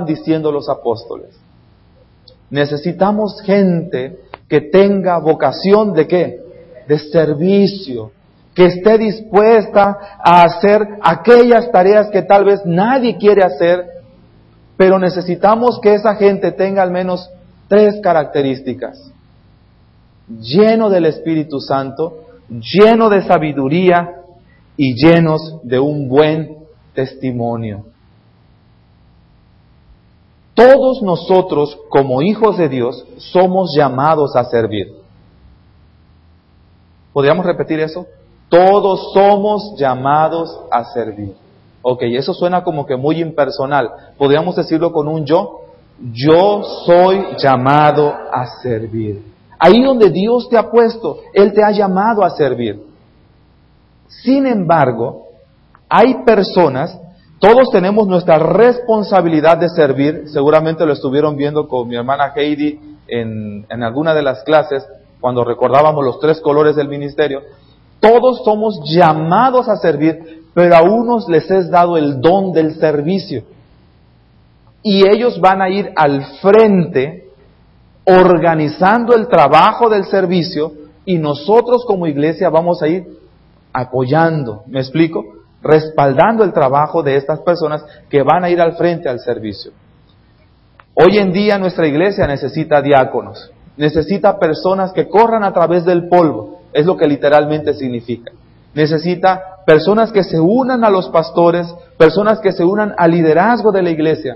diciendo los apóstoles. Necesitamos gente que tenga vocación ¿de qué? De servicio, que esté dispuesta a hacer aquellas tareas que tal vez nadie quiere hacer, pero necesitamos que esa gente tenga al menos 3 características: lleno del Espíritu Santo, lleno de sabiduría y llenos de un buen testimonio. Todos nosotros, como hijos de Dios, somos llamados a servir. ¿Podríamos repetir eso? Todos somos llamados a servir. Ok, eso suena como que muy impersonal. ¿Podríamos decirlo con un yo? Yo soy llamado a servir. Ahí donde Dios te ha puesto, Él te ha llamado a servir. Sin embargo, hay personas. Todos tenemos nuestra responsabilidad de servir. Seguramente lo estuvieron viendo con mi hermana Heidi en alguna de las clases, cuando recordábamos los 3 colores del ministerio. Todos somos llamados a servir, pero a unos les es dado el don del servicio. Y ellos van a ir al frente, organizando el trabajo del servicio, y nosotros como iglesia vamos a ir apoyando. ¿Me explico? Respaldando el trabajo de estas personas que van a ir al frente al servicio. Hoy en día nuestra iglesia necesita diáconos, necesita personas que corran a través del polvo, es lo que literalmente significa. Necesita personas que se unan a los pastores, personas que se unan al liderazgo de la iglesia,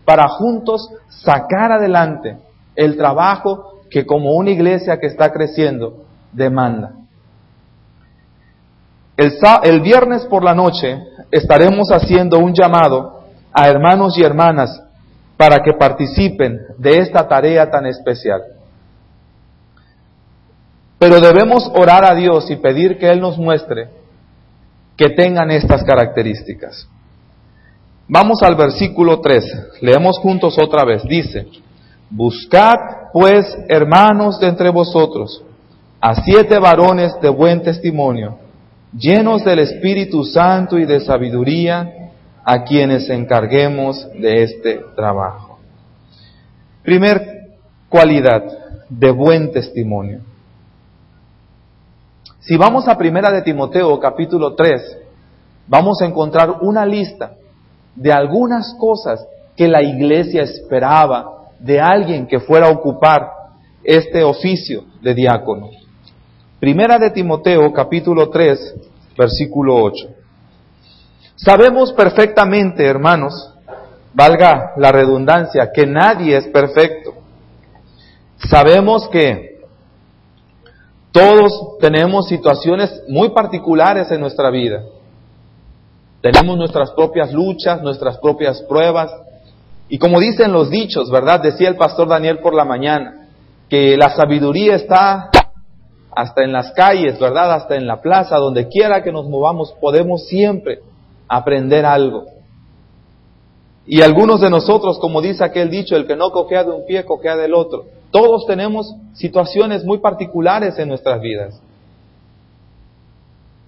para juntos sacar adelante el trabajo que como una iglesia que está creciendo demanda. El viernes por la noche estaremos haciendo un llamado a hermanos y hermanas para que participen de esta tarea tan especial. Pero debemos orar a Dios y pedir que Él nos muestre que tengan estas características. Vamos al versículo 3, leemos juntos otra vez. Dice: buscad pues, hermanos, de entre vosotros a 7 varones de buen testimonio, llenos del Espíritu Santo y de sabiduría, a quienes encarguemos de este trabajo. Primer cualidad, de buen testimonio. Si vamos a 1 de Timoteo capítulo 3, vamos a encontrar una lista de algunas cosas que la iglesia esperaba de alguien que fuera a ocupar este oficio de diácono. 1 de Timoteo capítulo 3, versículo 8. Sabemos perfectamente, hermanos, valga la redundancia, que nadie es perfecto. Sabemos que todos tenemos situaciones muy particulares en nuestra vida. Tenemos nuestras propias luchas, nuestras propias pruebas. Y como dicen los dichos, ¿verdad? Decía el pastor Daniel por la mañana, que la sabiduría está hasta en las calles, ¿verdad? Hasta en la plaza, donde quiera que nos movamos, podemos siempre aprender algo. Y algunos de nosotros, como dice aquel dicho, el que no cojea de un pie, cojea del otro. Todos tenemos situaciones muy particulares en nuestras vidas.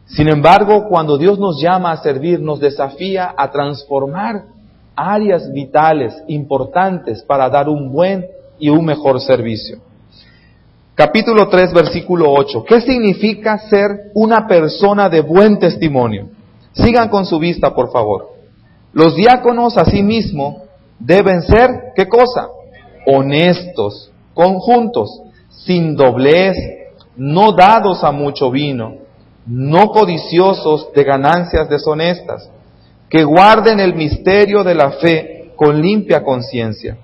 Sin embargo, cuando Dios nos llama a servir, nos desafía a transformar áreas vitales, importantes, para dar un buen y un mejor servicio. Capítulo 3, versículo 8. ¿Qué significa ser una persona de buen testimonio? Sigan con su vista, por favor. Los diáconos, asimismo, deben ser, ¿qué cosa? Honestos, conjuntos, sin doblez, no dados a mucho vino, no codiciosos de ganancias deshonestas, que guarden el misterio de la fe con limpia conciencia.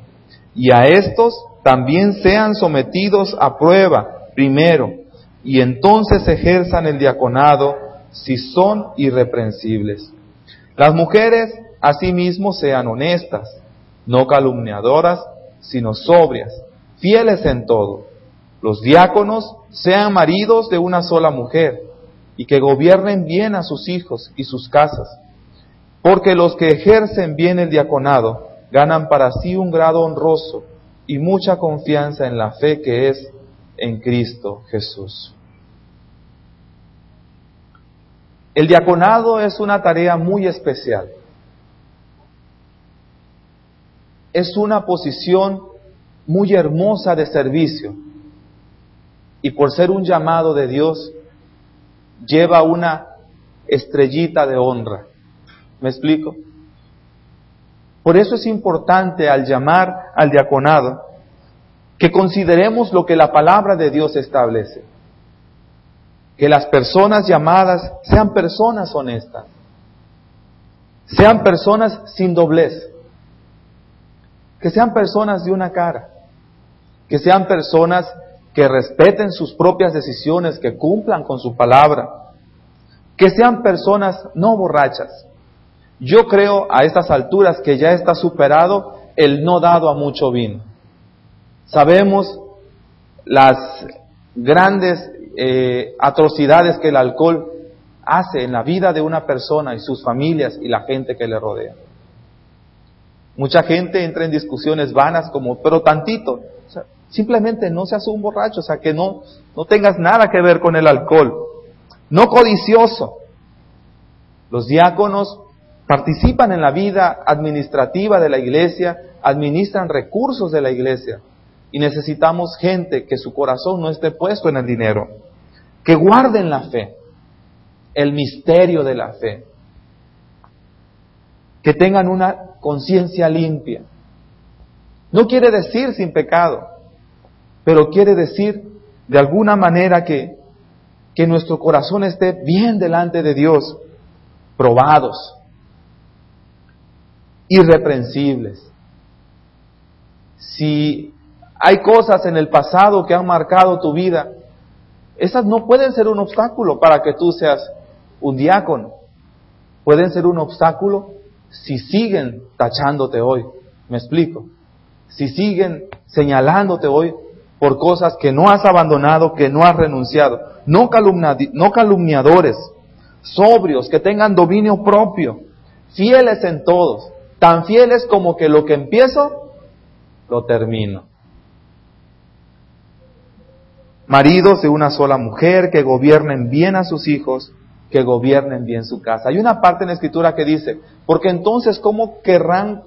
Y a estos también sean sometidos a prueba primero, y entonces ejerzan el diaconado si son irreprensibles. Las mujeres asimismo sean honestas, no calumniadoras, sino sobrias, fieles en todo. Los diáconos sean maridos de una sola mujer, y que gobiernen bien a sus hijos y sus casas, porque los que ejercen bien el diaconado ganan para sí un grado honroso y mucha confianza en la fe que es en Cristo Jesús. El diaconado es una tarea muy especial. es una posición muy hermosa de servicio. Y por ser un llamado de Dios, lleva una estrellita de honra. ¿Me explico? Por eso es importante al llamar al diaconado que consideremos lo que la palabra de Dios establece. Que las personas llamadas sean personas honestas, sean personas sin doblez, que sean personas de una cara, que sean personas que respeten sus propias decisiones, que cumplan con su palabra, que sean personas no borrachas. Yo creo a estas alturas que ya está superado el no dado a mucho vino. Sabemos las grandes atrocidades que el alcohol hace en la vida de una persona y sus familias y la gente que le rodea. Mucha gente entra en discusiones vanas como, pero tantito, o sea, simplemente no seas un borracho, o sea, que no tengas nada que ver con el alcohol. No codicioso. Los diáconos participan en la vida administrativa de la iglesia, administran recursos de la iglesia y necesitamos gente que su corazón no esté puesto en el dinero, que guarden la fe, el misterio de la fe, que tengan una conciencia limpia. No quiere decir sin pecado, pero quiere decir de alguna manera que nuestro corazón esté bien delante de Dios, probados, irreprensibles. Si hay cosas en el pasado que han marcado tu vida, esas no pueden ser un obstáculo para que tú seas un diácono. Pueden ser un obstáculo si siguen tachándote hoy. ¿Me explico? Si siguen señalándote hoy por cosas que no has abandonado, que no has renunciado. No calumniadores, sobrios, que tengan dominio propio, fieles en todos, tan fieles como que lo que empiezo, lo termino. Maridos de una sola mujer, que gobiernen bien a sus hijos, que gobiernen bien su casa. Hay una parte en la Escritura que dice, porque entonces ¿cómo querrán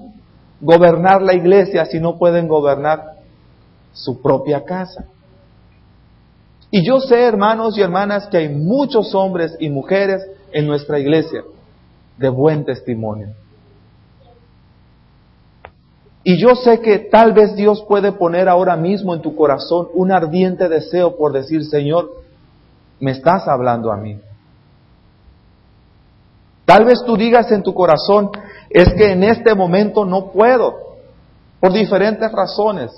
gobernar la iglesia si no pueden gobernar su propia casa? Y yo sé, hermanos y hermanas, que hay muchos hombres y mujeres en nuestra iglesia de buen testimonio. Y yo sé que tal vez Dios puede poner ahora mismo en tu corazón un ardiente deseo por decir, Señor, me estás hablando a mí. Tal vez tú digas en tu corazón, es que en este momento no puedo, por diferentes razones.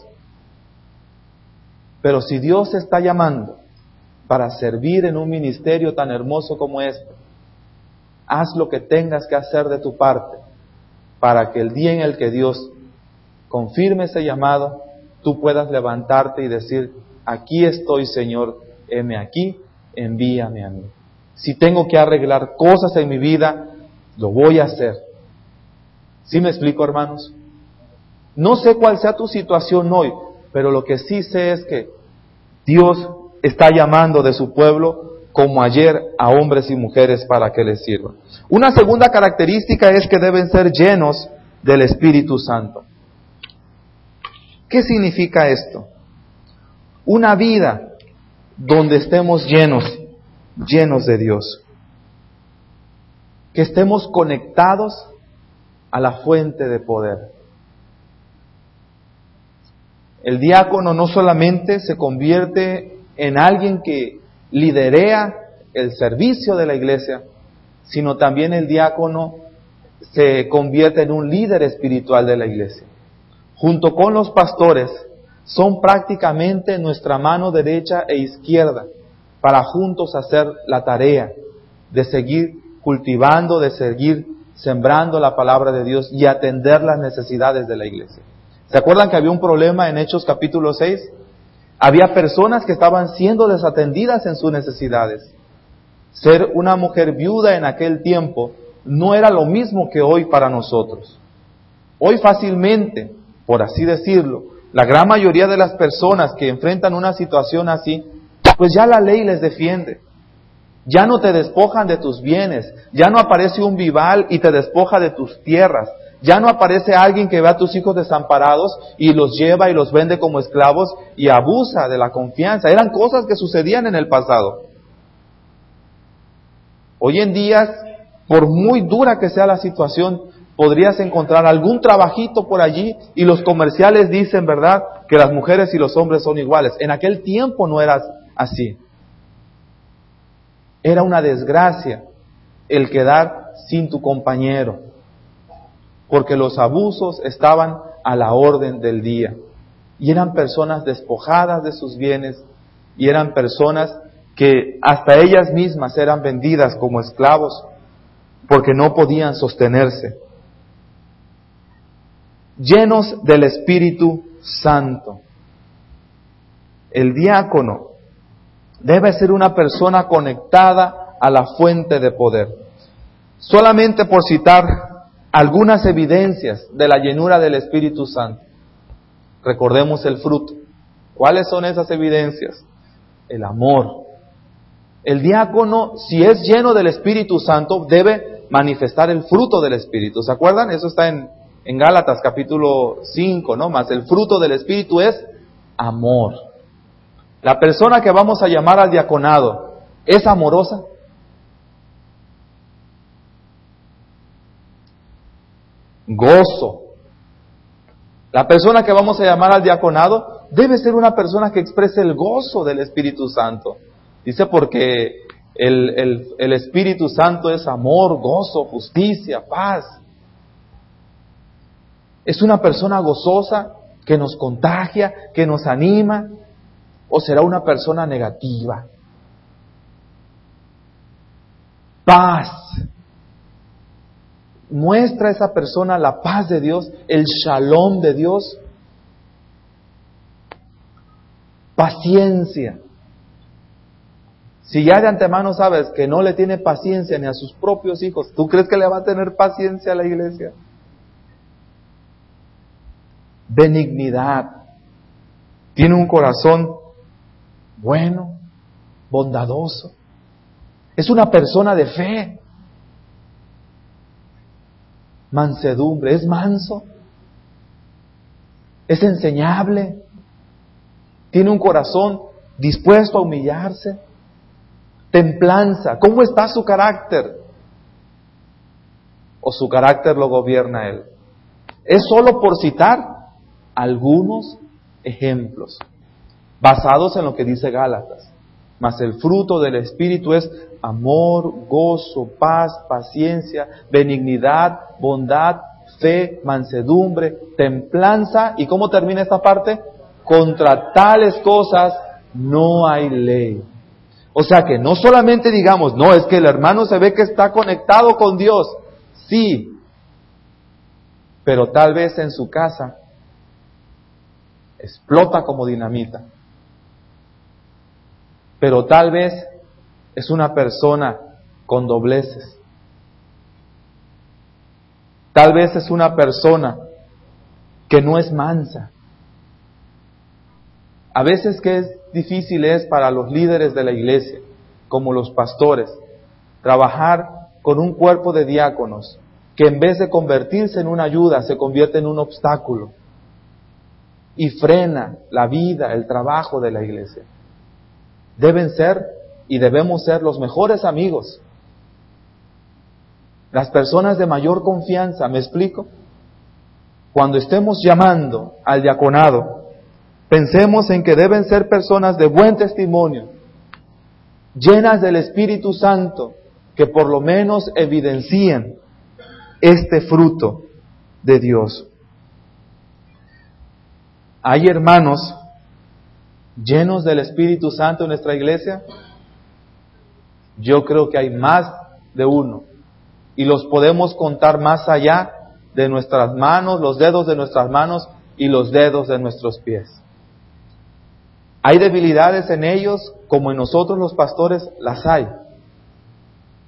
Pero si Dios te está llamando para servir en un ministerio tan hermoso como este, haz lo que tengas que hacer de tu parte para que el día en el que Dios confirme ese llamado, tú puedas levantarte y decir, aquí estoy, Señor, heme aquí, envíame a mí. Si tengo que arreglar cosas en mi vida, lo voy a hacer. ¿Sí me explico, hermanos? No sé cuál sea tu situación hoy, pero lo que sí sé es que Dios está llamando de su pueblo, como ayer, a hombres y mujeres para que les sirvan. Una segunda característica es que deben ser llenos del Espíritu Santo. ¿Qué significa esto? Una vida donde estemos llenos de Dios. Que estemos conectados a la fuente de poder. El diácono no solamente se convierte en alguien que liderea el servicio de la iglesia, sino también el diácono se convierte en un líder espiritual de la iglesia. Junto con los pastores, son prácticamente nuestra mano derecha e izquierda para juntos hacer la tarea de seguir cultivando, de seguir sembrando la palabra de Dios y atender las necesidades de la iglesia. ¿Se acuerdan que había un problema en Hechos capítulo 6? Había personas que estaban siendo desatendidas en sus necesidades. Ser una mujer viuda en aquel tiempo no era lo mismo que hoy para nosotros. Hoy fácilmente, por así decirlo, la gran mayoría de las personas que enfrentan una situación así, pues ya la ley les defiende. Ya no te despojan de tus bienes, ya no aparece un vival y te despoja de tus tierras, Ya no aparece alguien que ve a tus hijos desamparados y los lleva y los vende como esclavos y abusa de la confianza. Eran cosas que sucedían en el pasado. Hoy en día, por muy dura que sea la situación, podrías encontrar algún trabajito por allí y los comerciales dicen, ¿verdad?, que las mujeres y los hombres son iguales. En aquel tiempo no era así. Era una desgracia el quedar sin tu compañero, porque los abusos estaban a la orden del día. Y eran personas despojadas de sus bienes, y eran personas que hasta ellas mismas eran vendidas como esclavos, porque no podían sostenerse. Llenos del Espíritu Santo. El diácono debe ser una persona conectada a la fuente de poder. Solamente por citar algunas evidencias de la llenura del Espíritu Santo. Recordemos el fruto. ¿Cuáles son esas evidencias? El amor. El diácono, si es lleno del Espíritu Santo, debe manifestar el fruto del Espíritu. ¿Se acuerdan? Eso está en Gálatas capítulo 5, ¿no? Más el fruto del Espíritu es amor. La persona que vamos a llamar al diaconado, ¿es amorosa? Gozo. La persona que vamos a llamar al diaconado debe ser una persona que exprese el gozo del Espíritu Santo. Dice porque el Espíritu Santo es amor, gozo, justicia, paz. ¿Es una persona gozosa que nos contagia, que nos anima? ¿O será una persona negativa? Paz. ¿Muestra esa persona la paz de Dios, el shalom de Dios? Paciencia. Si ya de antemano sabes que no le tiene paciencia ni a sus propios hijos, ¿tú crees que le va a tener paciencia a la iglesia? Benignidad. Tiene un corazón bueno, bondadoso. Es una persona de fe. Mansedumbre, es manso, es enseñable, tiene un corazón dispuesto a humillarse. Templanza, ¿cómo está su carácter? ¿O su carácter lo gobierna él? Es solo por citar algunos ejemplos, basados en lo que dice Gálatas. Mas el fruto del Espíritu es amor, gozo, paz, paciencia, benignidad, bondad, fe, mansedumbre, templanza. ¿Y cómo termina esta parte? Contra tales cosas no hay ley. O sea que no solamente digamos, no, es que el hermano se ve que está conectado con Dios. Sí, pero tal vez en su casa explota como dinamita. Pero tal vez es una persona con dobleces. Tal vez es una persona que no es mansa. A veces que es difícil es para los líderes de la iglesia, como los pastores, trabajar con un cuerpo de diáconos que en vez de convertirse en una ayuda, se convierte en un obstáculo y frena la vida, el trabajo de la iglesia. Deben ser y debemos ser los mejores amigos, las personas de mayor confianza. ¿Me explico? Cuando estemos llamando al diaconado, pensemos en que deben ser personas de buen testimonio, llenas del Espíritu Santo, que por lo menos evidencien este fruto de Dios. ¿Hay hermanos llenos del Espíritu Santo en nuestra iglesia? Yo creo que hay más de uno, y los podemos contar más allá de nuestras manos, los dedos de nuestras manos y los dedos de nuestros pies. ¿Hay debilidades en ellos como en nosotros los pastores? Las hay.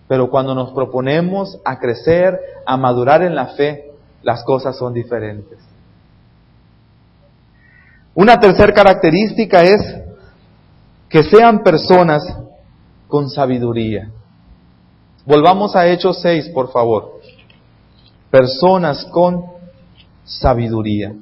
Pero cuando nos proponemos a crecer, a madurar en la fe, las cosas son diferentes. Una tercera característica es que sean personas con sabiduría. Volvamos a Hechos 6, por favor. personas con sabiduría.